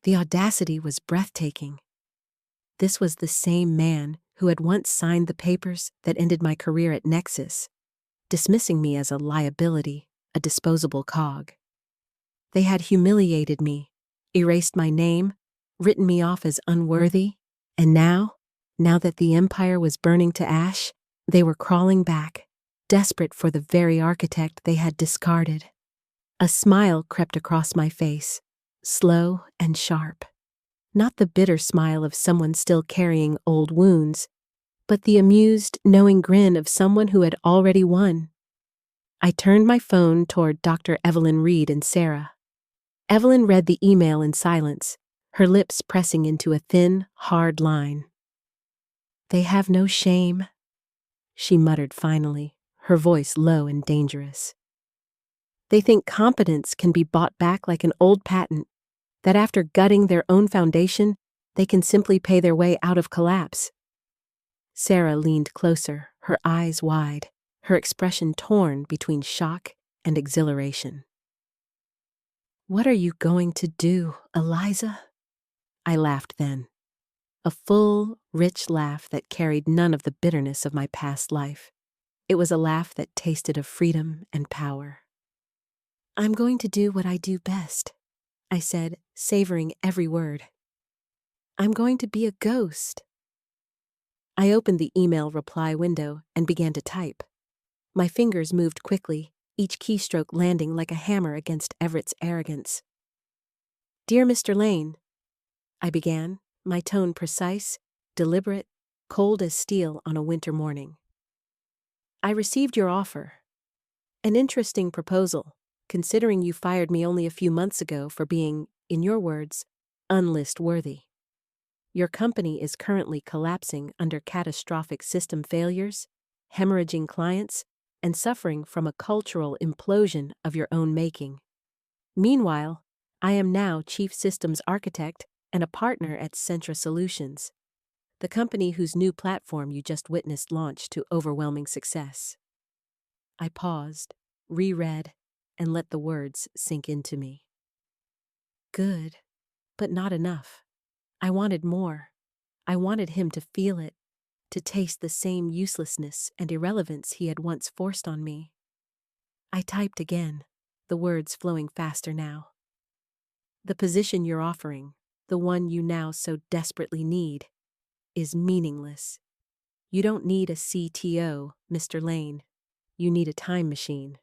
The audacity was breathtaking. This was the same man who had once signed the papers that ended my career at Nexus, dismissing me as a liability, a disposable cog. They had humiliated me, erased my name, written me off as unworthy, and now that the empire was burning to ash, they were crawling back, desperate for the very architect they had discarded. A smile crept across my face, slow and sharp. Not the bitter smile of someone still carrying old wounds, but the amused, knowing grin of someone who had already won. I turned my phone toward Dr. Evelyn Reed and Sarah. Evelyn read the email in silence, her lips pressing into a thin, hard line. "They have no shame," she muttered finally, her voice low and dangerous. "They think competence can be bought back like an old patent, that after gutting their own foundation, they can simply pay their way out of collapse." Sarah leaned closer, her eyes wide, her expression torn between shock and exhilaration. "What are you going to do, Eliza?" I laughed then. A full, rich laugh that carried none of the bitterness of my past life. It was a laugh that tasted of freedom and power. "I'm going to do what I do best," I said, savoring every word. "I'm going to be a ghost." I opened the email reply window and began to type. My fingers moved quickly, each keystroke landing like a hammer against Everett's arrogance. "Dear Mr. Lane," I began, my tone precise, deliberate, cold as steel on a winter morning. "I received your offer. An interesting proposal, considering you fired me only a few months ago for being, in your words, unlist worthy. Your company is currently collapsing under catastrophic system failures, hemorrhaging clients, and suffering from a cultural implosion of your own making. Meanwhile, I am now Chief Systems Architect and a partner at Centra Solutions, the company whose new platform you just witnessed launch to overwhelming success." I paused, reread, and let the words sink into me. Good, but not enough. I wanted more. I wanted him to feel it, to taste the same uselessness and irrelevance he had once forced on me. I typed again, the words flowing faster now. "The position you're offering, the one you now so desperately need, is meaningless. You don't need a CTO, Mr. Lane. You need a time machine.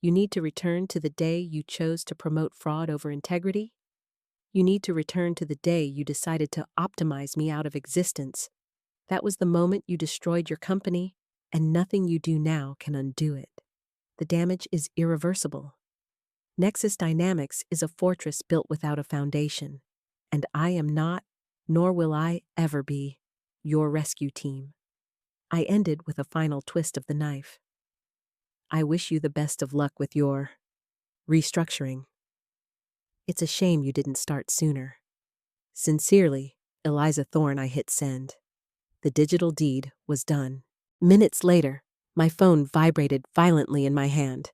You need to return to the day you chose to promote fraud over integrity. You need to return to the day you decided to optimize me out of existence. That was the moment you destroyed your company, and nothing you do now can undo it. The damage is irreversible. Nexus Dynamics is a fortress built without a foundation, and I am not, nor will I ever be, your rescue team." I ended with a final twist of the knife. "I wish you the best of luck with your restructuring. It's a shame you didn't start sooner. Sincerely, Eliza Thorne." I hit send. The digital deed was done. Minutes later, my phone vibrated violently in my hand.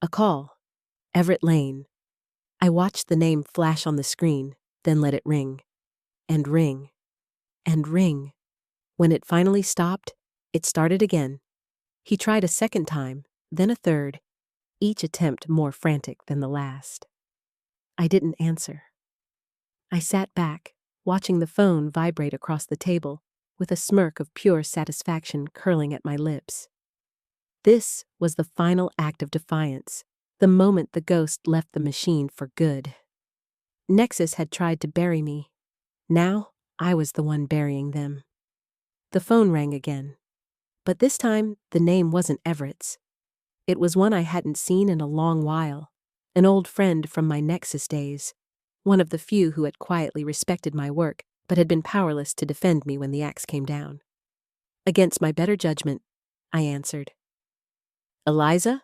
A call. Everett Lane. I watched the name flash on the screen, then let it ring. And ring. and ring. When it finally stopped, it started again. He tried a second time, then a third, each attempt more frantic than the last. I didn't answer. I sat back, watching the phone vibrate across the table, with a smirk of pure satisfaction curling at my lips. This was the final act of defiance, the moment the ghost left the machine for good. Nexus had tried to bury me. Now, I was the one burying them. The phone rang again. But this time, the name wasn't Everett's. It was one I hadn't seen in a long while, an old friend from my Nexus days, one of the few who had quietly respected my work but had been powerless to defend me when the axe came down. Against my better judgment, I answered. Eliza?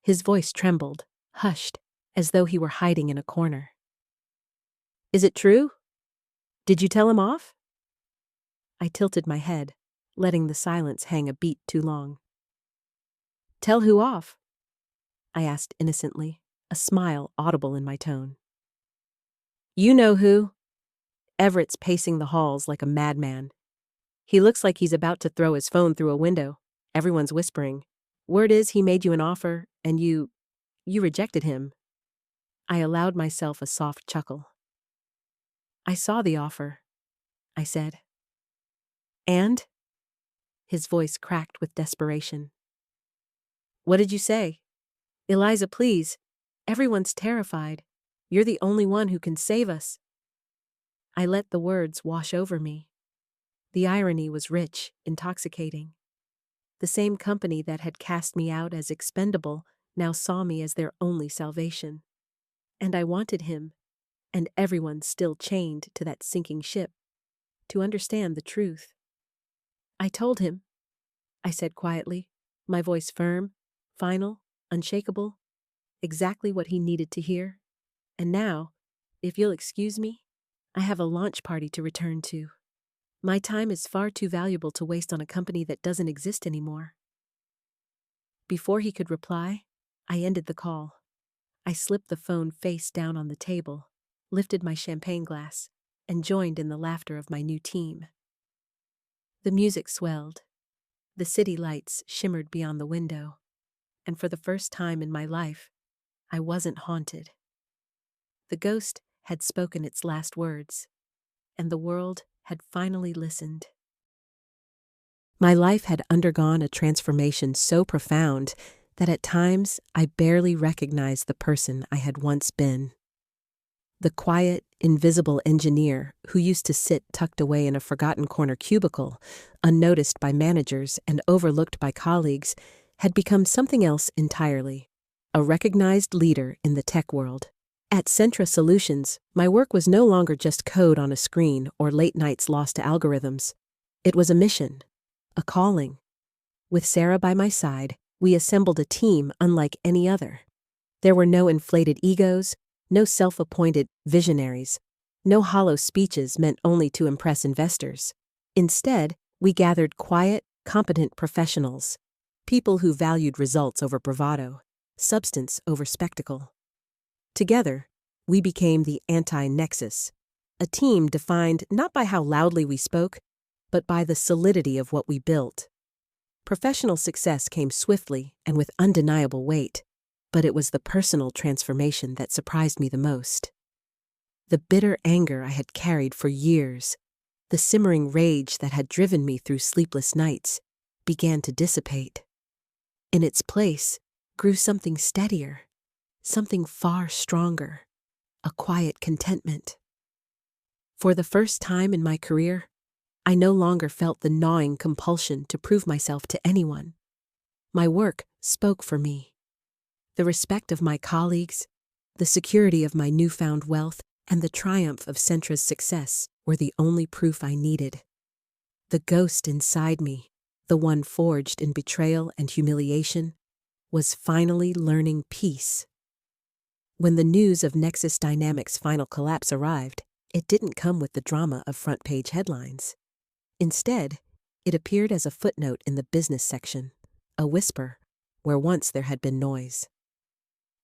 His voice trembled, hushed, as though he were hiding in a corner. Is it true? Did you tell him off? I tilted my head, letting the silence hang a beat too long. Tell who off? I asked innocently, a smile audible in my tone. You know who. Everett's pacing the halls like a madman. He looks like he's about to throw his phone through a window. Everyone's whispering. Word is he made you an offer, and you rejected him. I allowed myself a soft chuckle. I saw the offer, I said. And? His voice cracked with desperation. What did you say? Eliza, please. Everyone's terrified. You're the only one who can save us. I let the words wash over me. The irony was rich, intoxicating. The same company that had cast me out as expendable now saw me as their only salvation. And I wanted him, and everyone still chained to that sinking ship, to understand the truth. I told him, I said quietly, my voice firm, final, unshakable, exactly what he needed to hear. And now, if you'll excuse me, I have a launch party to return to. My time is far too valuable to waste on a company that doesn't exist anymore. Before he could reply, I ended the call. I slipped the phone face down on the table, lifted my champagne glass, and joined in the laughter of my new team. The music swelled. The city lights shimmered beyond the window, and for the first time in my life, I wasn't haunted. The ghost had spoken its last words, and the world had finally listened. My life had undergone a transformation so profound that at times I barely recognized the person I had once been. The quiet, invisible engineer who used to sit tucked away in a forgotten corner cubicle, unnoticed by managers and overlooked by colleagues, had become something else entirely, a recognized leader in the tech world. At Centra Solutions, my work was no longer just code on a screen or late nights lost to algorithms. It was a mission, a calling. With Sarah by my side, we assembled a team unlike any other. There were no inflated egos, no self-appointed visionaries, no hollow speeches meant only to impress investors. Instead, we gathered quiet, competent professionals, people who valued results over bravado, substance over spectacle. Together, we became the anti-Nexus, a team defined not by how loudly we spoke, but by the solidity of what we built. Professional success came swiftly and with undeniable weight, but it was the personal transformation that surprised me the most. The bitter anger I had carried for years, the simmering rage that had driven me through sleepless nights, began to dissipate. In its place grew something steadier, something far stronger, a quiet contentment. For the first time in my career, I no longer felt the gnawing compulsion to prove myself to anyone. My work spoke for me. The respect of my colleagues, the security of my newfound wealth, and the triumph of Centra's success were the only proof I needed. The ghost inside me, the one forged in betrayal and humiliation, was finally learning peace. When the news of Nexus Dynamics' final collapse arrived, it didn't come with the drama of front-page headlines. Instead, it appeared as a footnote in the business section, a whisper where once there had been noise.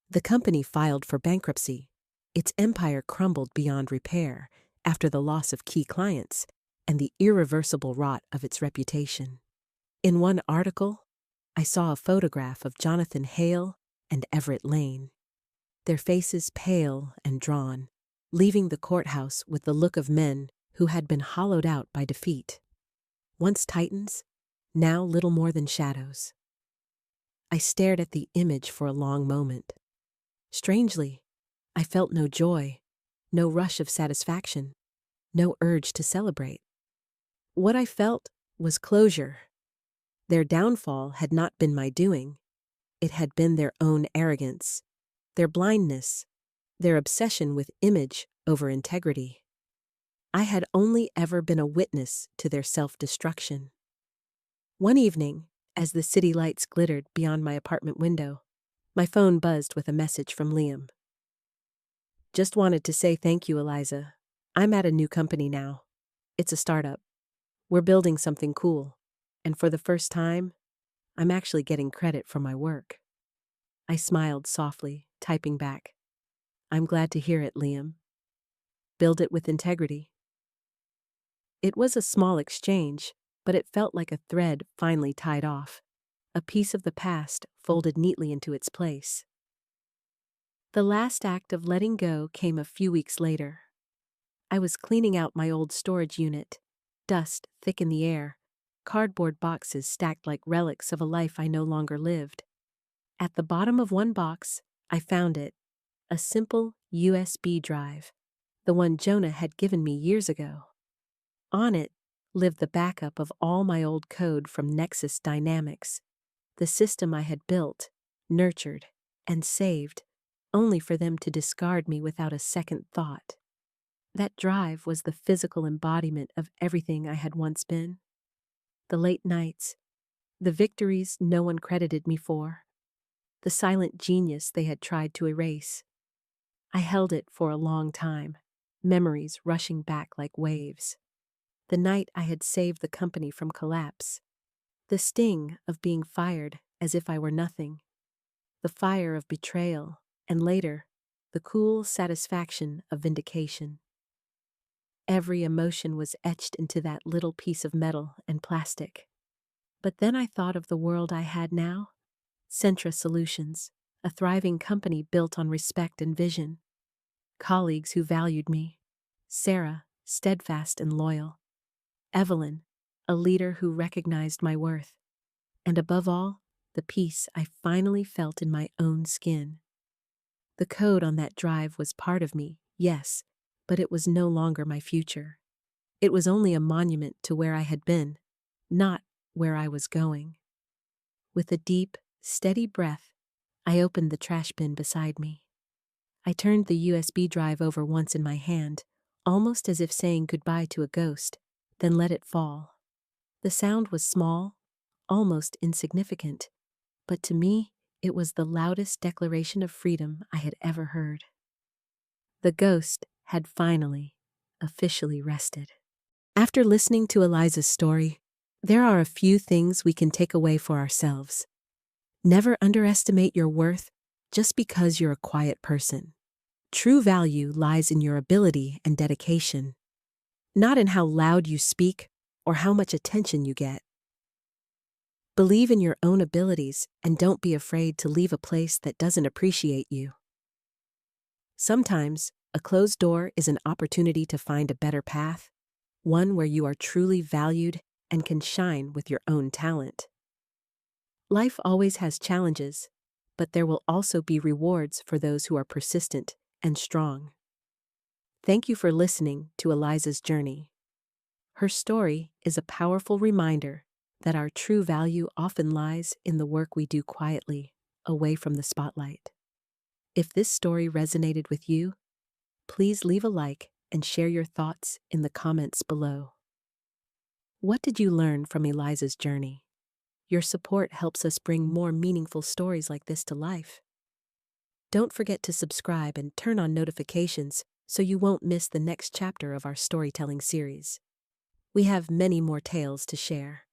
The company filed for bankruptcy. Its empire crumbled beyond repair after the loss of key clients, and the irreversible rot of its reputation. In one article, I saw a photograph of Jonathan Hale and Everett Lane, their faces pale and drawn, leaving the courthouse with the look of men who had been hollowed out by defeat. Once titans, now little more than shadows. I stared at the image for a long moment. Strangely, I felt no joy, no rush of satisfaction, no urge to celebrate. What I felt was closure. Their downfall had not been my doing. It had been their own arrogance, their blindness, their obsession with image over integrity. I had only ever been a witness to their self-destruction. One evening, as the city lights glittered beyond my apartment window, my phone buzzed with a message from Liam. "Just wanted to say thank you, Eliza. I'm at a new company now. It's a startup. We're building something cool, and for the first time, I'm actually getting credit for my work." I smiled softly, typing back, "I'm glad to hear it, Liam. Build it with integrity." It was a small exchange, but it felt like a thread finally tied off, a piece of the past folded neatly into its place. The last act of letting go came a few weeks later. I was cleaning out my old storage unit, dust thick in the air, cardboard boxes stacked like relics of a life I no longer lived. At the bottom of one box, I found it, a simple USB drive, the one Jonah had given me years ago. On it lived the backup of all my old code from Nexus Dynamics, the system I had built, nurtured, and saved, only for them to discard me without a second thought. That drive was the physical embodiment of everything I had once been. The late nights, the victories no one credited me for, the silent genius they had tried to erase. I held it for a long time, memories rushing back like waves. The night I had saved the company from collapse, the sting of being fired as if I were nothing, the fire of betrayal, and later, the cool satisfaction of vindication. Every emotion was etched into that little piece of metal and plastic. But then I thought of the world I had now, Centra Solutions, a thriving company built on respect and vision, colleagues who valued me, Sarah, steadfast and loyal, Evelyn, a leader who recognized my worth, and above all, the peace I finally felt in my own skin. The code on that drive was part of me, yes, but it was no longer my future. It was only a monument to where I had been, not where I was going. With a deep, steady breath, I opened the trash bin beside me. I turned the USB drive over once in my hand, almost as if saying goodbye to a ghost, then let it fall. The sound was small, almost insignificant, but to me, it was the loudest declaration of freedom I had ever heard. The ghost had finally, officially rested. After listening to Eliza's story, there are a few things we can take away for ourselves. Never underestimate your worth just because you're a quiet person. True value lies in your ability and dedication, not in how loud you speak or how much attention you get. Believe in your own abilities and don't be afraid to leave a place that doesn't appreciate you. Sometimes, a closed door is an opportunity to find a better path, one where you are truly valued and can shine with your own talent. Life always has challenges, but there will also be rewards for those who are persistent and strong. Thank you for listening to Eliza's journey. Her story is a powerful reminder that our true value often lies in the work we do quietly, away from the spotlight. If this story resonated with you, please leave a like and share your thoughts in the comments below. What did you learn from Eliza's journey? Your support helps us bring more meaningful stories like this to life. Don't forget to subscribe and turn on notifications so you won't miss the next chapter of our storytelling series. We have many more tales to share.